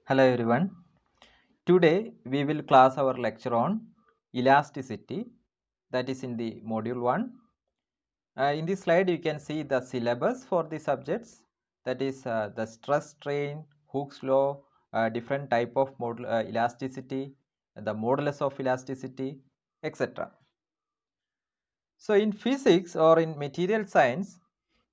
Hello everyone. Today we will class our lecture on elasticity, that is in the module 1. In this slide you can see the syllabus for the subjects, that is the stress strain, Hooke's law, different type of model, elasticity, the modulus of elasticity, etc. So in physics or in material science,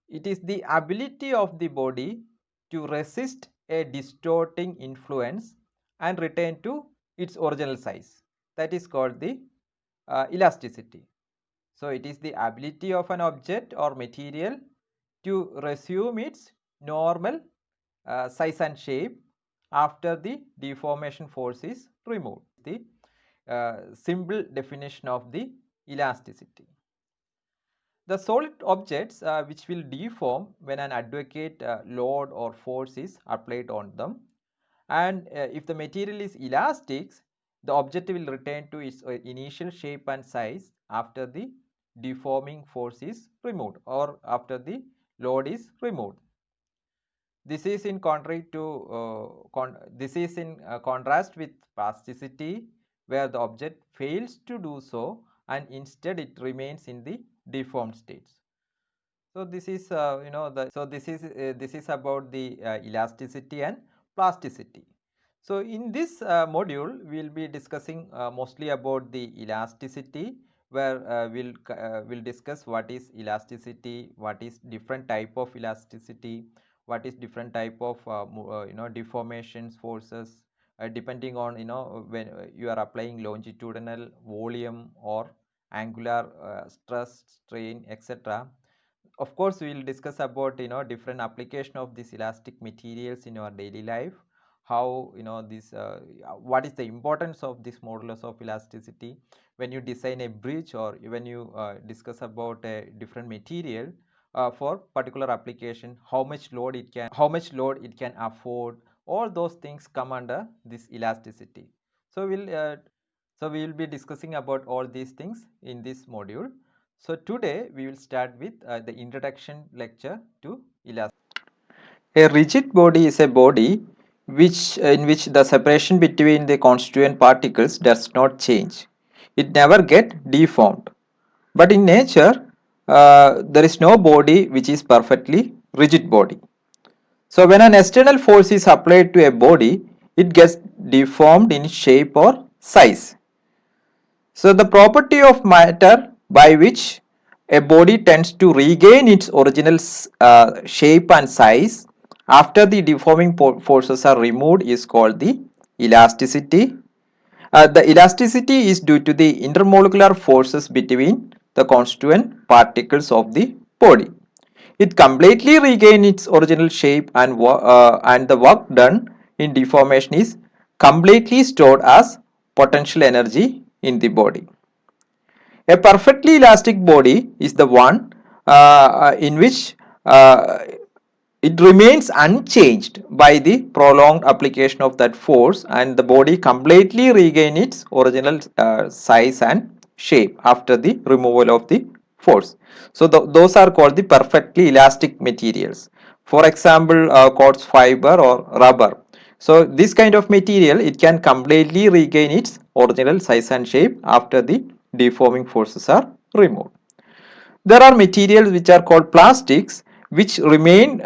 it is the ability of the body to resist a distorting influence and return to its original size. That is called the elasticity. So it is the ability of an object or material to resume its normal size and shape after the deformation force is removed. The simple definition of the elasticity. The solid objects which will deform when an advocate load or force is applied on them, and if the material is elastic, the object will return to its initial shape and size after the deforming force is removed or after the load is removed. This is in contrary to contrast with plasticity, where the object fails to do so and instead it remains in the deformed states. So this is this is about the elasticity and plasticity. So in this module we will be discussing mostly about the elasticity, where we'll discuss what is elasticity, what is different type of elasticity, what is different type of deformations forces depending on when you are applying longitudinal, volume or angular stress, strain, etc. Of course we will discuss about different application of these elastic materials in our daily life, how this what is the importance of this modulus of elasticity when you design a bridge or when you discuss about a different material for particular application, how much load it can afford. All those things come under this elasticity. So we will be discussing about all these things in this module. So today we will start with the introduction lecture to elasticity. A rigid body is a body in which the separation between the constituent particles does not change. It never get deformed. But in nature, there is no body which is perfectly rigid body. So when an external force is applied to a body, it gets deformed in shape or size. So the property of matter by which a body tends to regain its original shape and size after the deforming forces are removed is called the elasticity. The elasticity is due to the intermolecular forces between the constituent particles of the body. It completely regains its original shape and the work done in deformation is completely stored as potential energy in the body. A perfectly elastic body is the one in which it remains unchanged by the prolonged application of that force, and the body completely regain its original size and shape after the removal of the force. So those are called the perfectly elastic materials. For example, quartz fiber or rubber. So this kind of material, it can completely regain its original size and shape after the deforming forces are removed. There are materials which are called plastics, which remain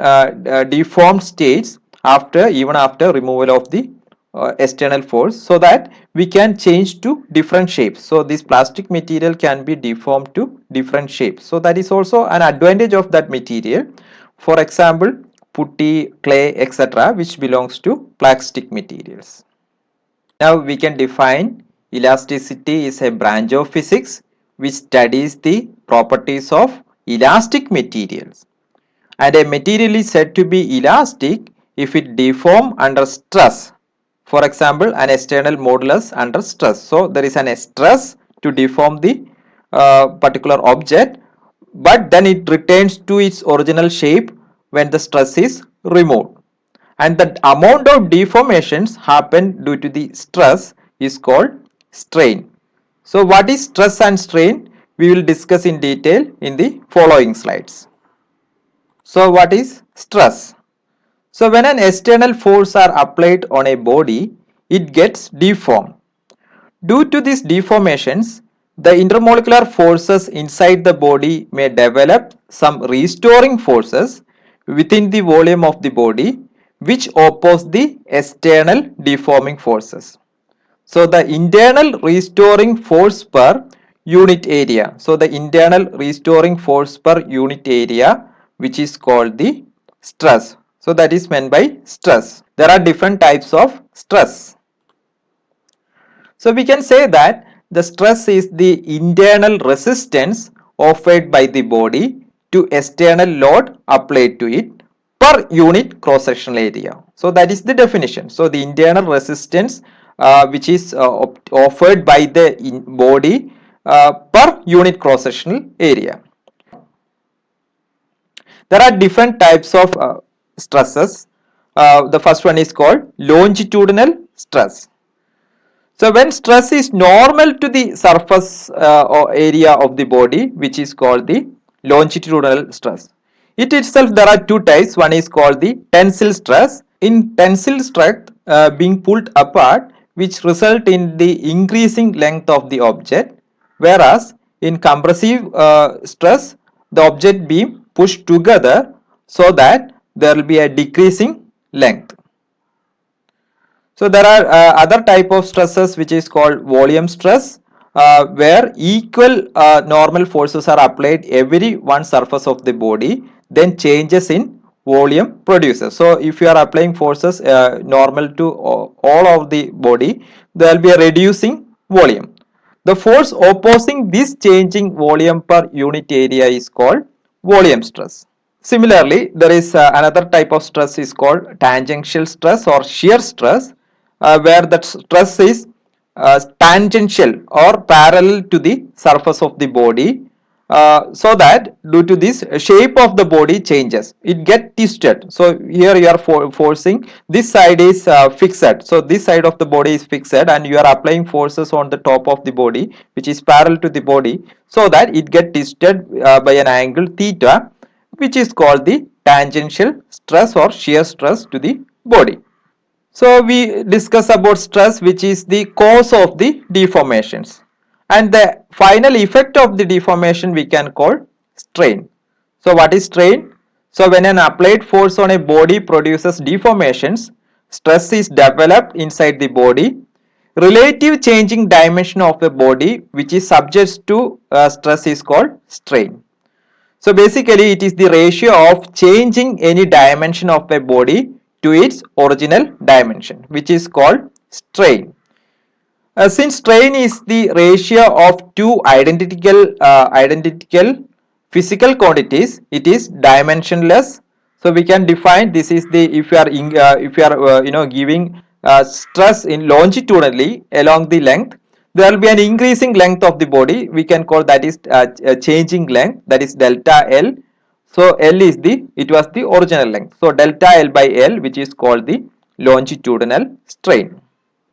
deformed states even after removal of the external force, so that we can change to different shapes. So this plastic material can be deformed to different shapes. So that is also an advantage of that material. For example, putty, clay, etc., which belongs to plastic materials. Now we can define elasticity is a branch of physics which studies the properties of elastic materials. And a material is said to be elastic if it deforms under stress. For example, an external modulus under stress. So there is an stress to deform the particular object, but then it returns to its original shape when the stress is removed. And the amount of deformations happen due to the stress is called strain. So what is stress and strain? We will discuss in detail in the following slides. So what is stress? So when an external force are applied on a body, it gets deformed. Due to these deformations, the intermolecular forces inside the body may develop some restoring forces within the volume of the body which oppose the external deforming forces. So the internal restoring force per unit area. So the internal restoring force per unit area, which is called the stress. So that is meant by stress. There are different types of stress. So we can say that the stress is the internal resistance offered by the body to external load applied to it per unit cross-sectional area. So that is the definition. So the internal resistance which is offered by the body per unit cross-sectional area. There are different types of stresses. The first one is called longitudinal stress. So when stress is normal to the surface or area of the body, which is called the longitudinal stress. It itself, there are two types. One is called the tensile stress. In tensile stress being pulled apart, which result in the increasing length of the object, whereas in compressive stress, the object being pushed together so that there will be a decreasing length. So there are other type of stresses which is called volume stress, where equal normal forces are applied every one surface of the body, then changes in volume produces. So if you are applying forces normal to all of the body, there will be a reducing volume. The force opposing this changing volume per unit area is called volume stress. Similarly, there is another type of stress is called tangential stress or shear stress, where that stress is tangential or parallel to the surface of the body, so that due to this shape of the body changes, it get twisted. So here you are forcing, this side is fixed, so this side of the body is fixed and you are applying forces on the top of the body which is parallel to the body, so that it get twisted by an angle theta, which is called the tangential stress or shear stress to the body. So we discuss about stress, which is the cause of the deformations, and the final effect of the deformation we can call strain. So what is strain? So when an applied force on a body produces deformations, stress is developed inside the body. Relative changing dimension of a body which is subject to stress is called strain. So basically it is the ratio of changing any dimension of a body to its original dimension, which is called strain. Since strain is the ratio of two identical physical quantities, it is dimensionless. So we can define this is the, if you are giving stress in longitudinally along the length, there will be an increasing length of the body. We can call that is changing length, that is delta L. So L is the, it was the original length. So delta L by L, which is called the longitudinal strain.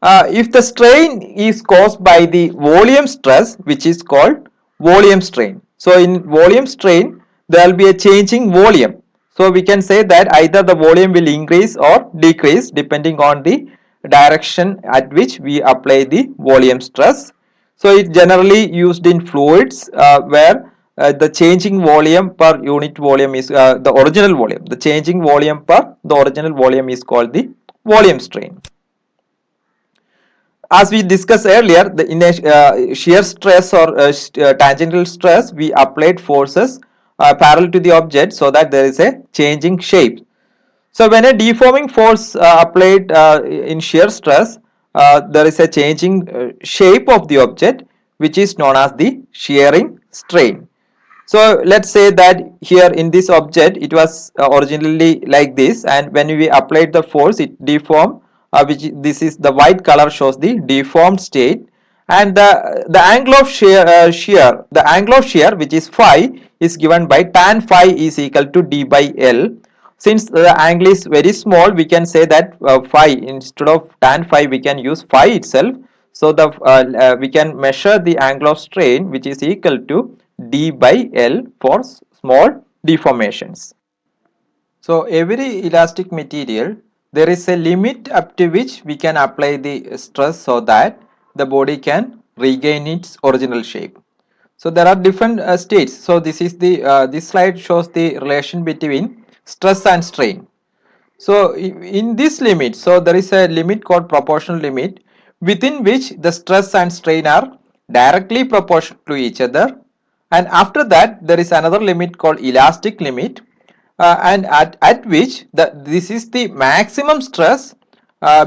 If the strain is caused by the volume stress, which is called volume strain. So in volume strain, there will be a changing volume. So we can say that either the volume will increase or decrease depending on the direction at which we apply the volume stress. So it generally used in fluids where the changing volume per unit volume is the original volume. The changing volume per the original volume is called the volume strain. As we discussed earlier, in a shear stress or tangential stress, we applied forces parallel to the object so that there is a changing shape. So when a deforming force applied in shear stress, there is a changing shape of the object, which is known as the shearing strain. So let's say that here in this object it was originally like this, and when we applied the force it deformed, which this is the white color shows the deformed state, and the angle of shear, the angle of shear, which is phi, is given by tan phi is equal to d by L. Since the angle is very small, we can say that phi, instead of tan phi we can use phi itself. So the we can measure the angle of strain, which is equal to d by L for small deformations. So every elastic material, there is a limit up to which we can apply the stress so that the body can regain its original shape. So there are different states. So this is the this slide shows the relation between stress and strain. So in this limit, so there is a limit called proportional limit, within which the stress and strain are directly proportional to each other, and after that there is another limit called elastic limit, and at which this is the maximum stress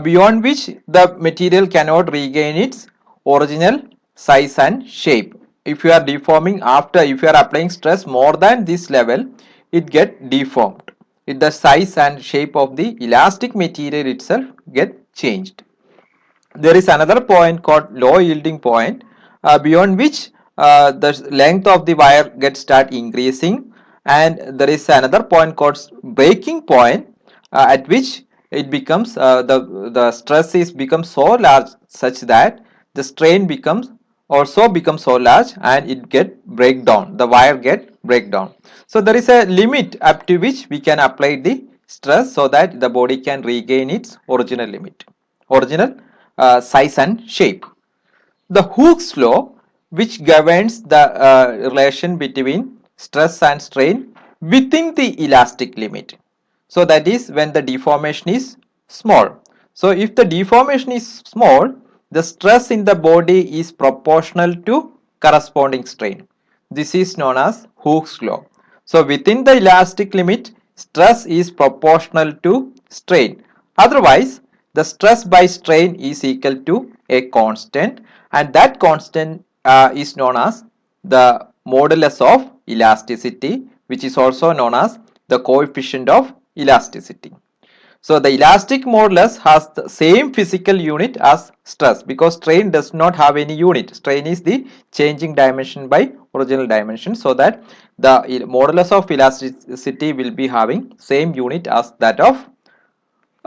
beyond which the material cannot regain its original size and shape. If you are deforming after, if you are applying stress more than this level, it get deformed. The size and shape of the elastic material itself get changed. There is another point called low yielding point, beyond which the length of the wire gets start increasing, and there is another point called breaking point, at which it becomes the stress is becomes so large such that the strain becomes also becomes so large and it get break down, the wire get break down. So there is a limit up to which we can apply the stress so that the body can regain its original size and shape. The Hooke's law, which governs the relation between stress and strain within the elastic limit. So that is when the deformation is small. So if the deformation is small, the stress in the body is proportional to corresponding strain. This is known as Hooke's law. So within the elastic limit, stress is proportional to strain. Otherwise, the stress by strain is equal to a constant, and that constant is known as the modulus of elasticity, which is also known as the coefficient of elasticity. So the elastic modulus has the same physical unit as stress, because strain does not have any unit. Strain is the changing dimension by original dimension, so that the modulus of elasticity will be having same unit as that of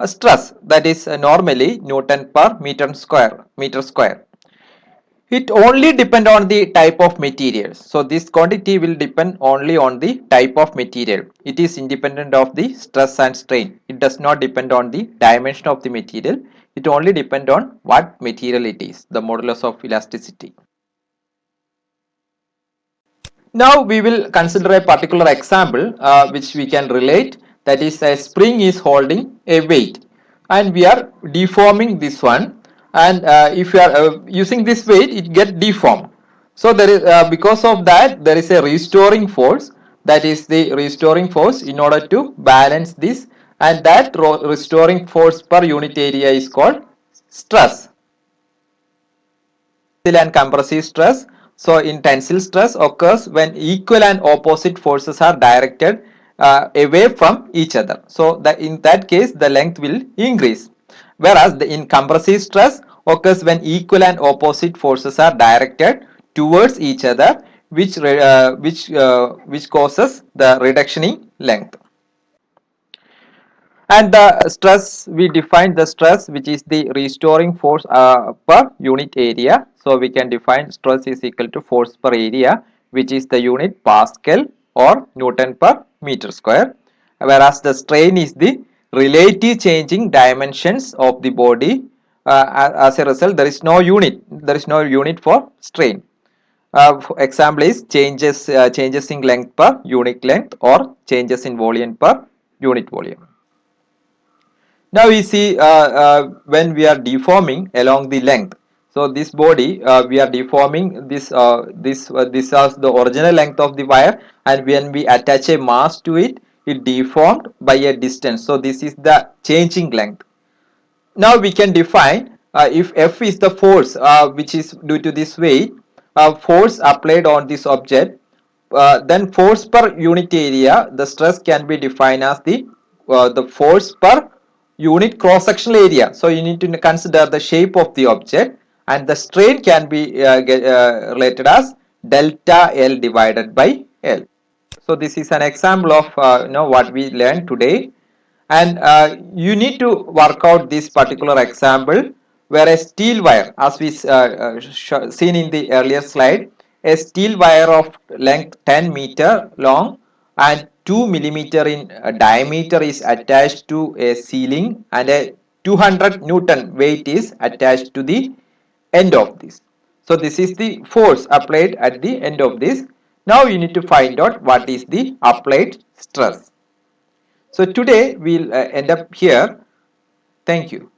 stress, that is normally Newton per meter square. It only depend on the type of material. So this quantity will depend only on the type of material. It is independent of the stress and strain. It does not depend on the dimension of the material. It only depend on what material it is, the modulus of elasticity. Now we will consider a particular example which we can relate, that is a spring is holding a weight and we are deforming this one, and if you are using this weight, it get deformed. So there is because of that there is a restoring force, that is the restoring force in order to balance this, and that restoring force per unit area is called stress. Tensile and compressive stress. So in tensile, stress occurs when equal and opposite forces are directed away from each other. So that in that case the length will increase. Whereas in compressive stress occurs when equal and opposite forces are directed towards each other, which causes the reduction in length. And the stress, we define the stress which is the restoring force per unit area. So we can define stress is equal to force per area, which is the unit Pascal or Newton per meter square, whereas the strain is the relative changing dimensions of the body. As a result, there is no unit for strain. For example is changes in length per unit length, or changes in volume per unit volume. Now we see when we are deforming along the length. So this body we are deforming this as the original length of the wire, and when we attach a mass to it, it deformed by a distance. So this is the changing length. Now we can define if F is the force which is due to this weight, force applied on this object, then force per unit area, the stress can be defined as the force per unit cross sectional area. So you need to consider the shape of the object, and the strain can be related as delta L divided by L. So this is an example of what we learned today, and you need to work out this particular example where a steel wire, as we seen in the earlier slide, a steel wire of length 10 meter long and 2 millimeter in diameter is attached to a ceiling and a 200 Newton weight is attached to the end of this. So this is the force applied at the end of this. Now you need to find out what is the applied stress. So today we'll end up here. Thank you.